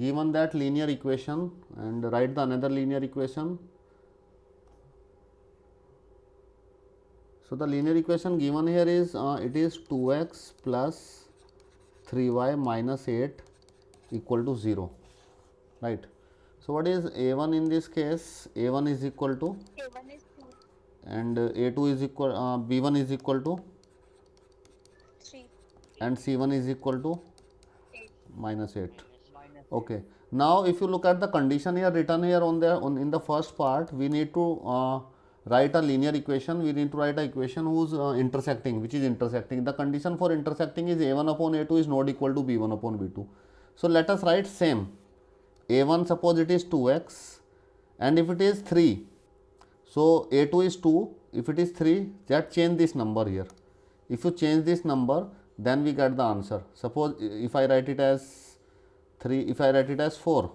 given that linear equation and write the another linear equation. So the linear equation given here is it is 2x plus 3y minus 8 equal to 0, right. So what is a1 in this case? A1 is equal to A1 is 2, and a2 is equal b1 is equal to 3, and c1 is equal to 8. minus 8. Okay. Now if you look at the condition here written here in the first part, we need to write a linear equation. We need to write a equation whose intersecting, which is intersecting. The condition for intersecting is a1 upon a2 is not equal to b1 upon b2. So let us write same. A1 suppose it is 2x, and if it is 3, so a2 is 2. If it is 3, just change this number here. If you change this number, then we get the answer. Suppose if I write it as 3, if I write it as 4,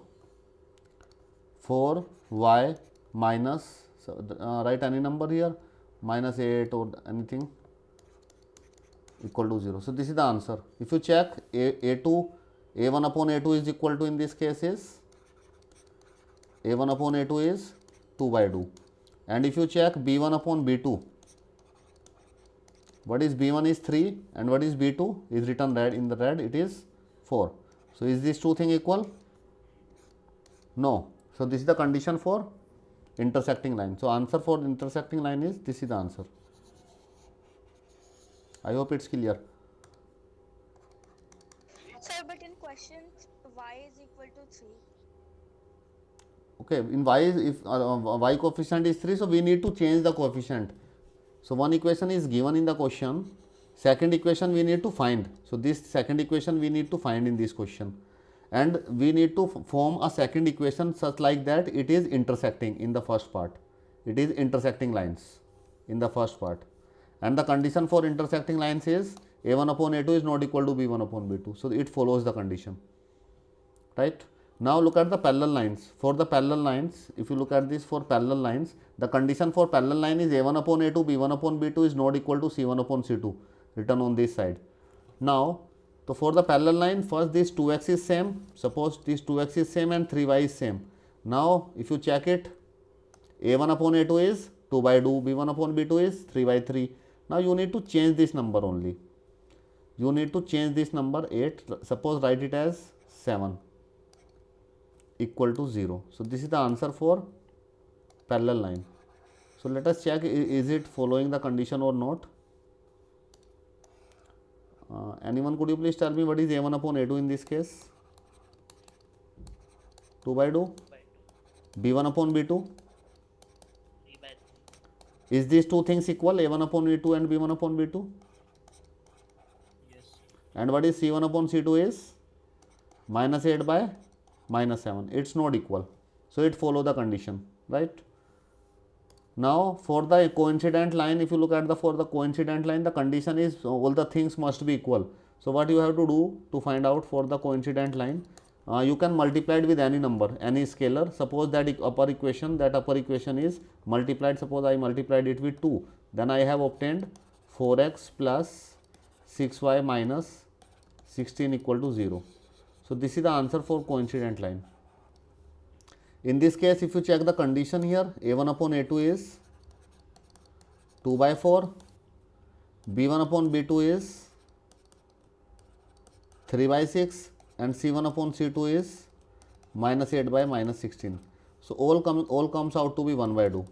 4y minus, so, write any number here, minus 8 or anything equal to 0. So this is the answer. If you check a2, a1 upon a2 is equal to, in this case is a1 upon a2 is 2 by 2. And if you check b1 upon b2, what is b1 is 3 and what is b2 is written red in the red, it is 4. So is these two thing equal? No. So this is the condition for intersecting line. So answer for intersecting line is, this is the answer. I hope it's clear. Sir, but in question y is equal to 3. Okay, in y if y coefficient is 3, so we need to change the coefficient. So one equation is given in the question, second equation we need to find. So this second equation we need to find in this question, and we need to form a second equation such like that it is intersecting in the first part. It is intersecting lines in the first part, and the condition for intersecting lines is a1 upon a2 is not equal to b1 upon b2. So it follows the condition, right. Now look at the parallel lines. For the parallel lines, if you look at this for parallel lines, the condition for parallel line is a1 upon a2 b1 upon b2 is not equal to c1 upon c2, written on this side. Now, so for the parallel line, first this 2x is same, suppose this 2x is same and 3y is same. Now if you check it, a1 upon a2 is 2 by 2, b1 upon b2 is 3 by 3. Now you need to change this number only. You need to change this number 8, suppose write it as 7 equal to 0. So this is the answer for parallel line. So let us check is it following the condition or not. Anyone, could you please tell me what is a1 upon a2 in this case? 2 by 2. b1 upon b2. Is these two things equal, a1 upon b2 and b1 upon b2? Yes. And what is c1 upon c2 is minus 8 by minus 7. It's not equal. So it follow the condition, right? Now for the coincident line, if you look at for the coincident line, the condition is all the things must be equal. So what you have to do to find out for the coincident line, you can multiply it with any number, any scalar. Suppose that upper equation is multiplied, suppose I multiplied it with 2, then I have obtained 4x plus 6y minus 16 equal to 0. So this is the answer for coincident line. In this case, if you check the condition here, a1 upon a2 is 2 by 4, b1 upon b2 is 3 by 6, and c1 upon c2 is minus 8 by minus 16. So all comes out to be 1 by 2.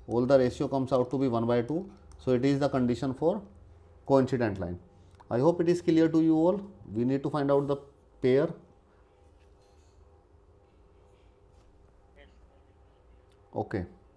All the ratio comes out to be 1 by 2. So it is the condition for coincident line. I hope it is clear to you all. We need to find out the pair. Okay.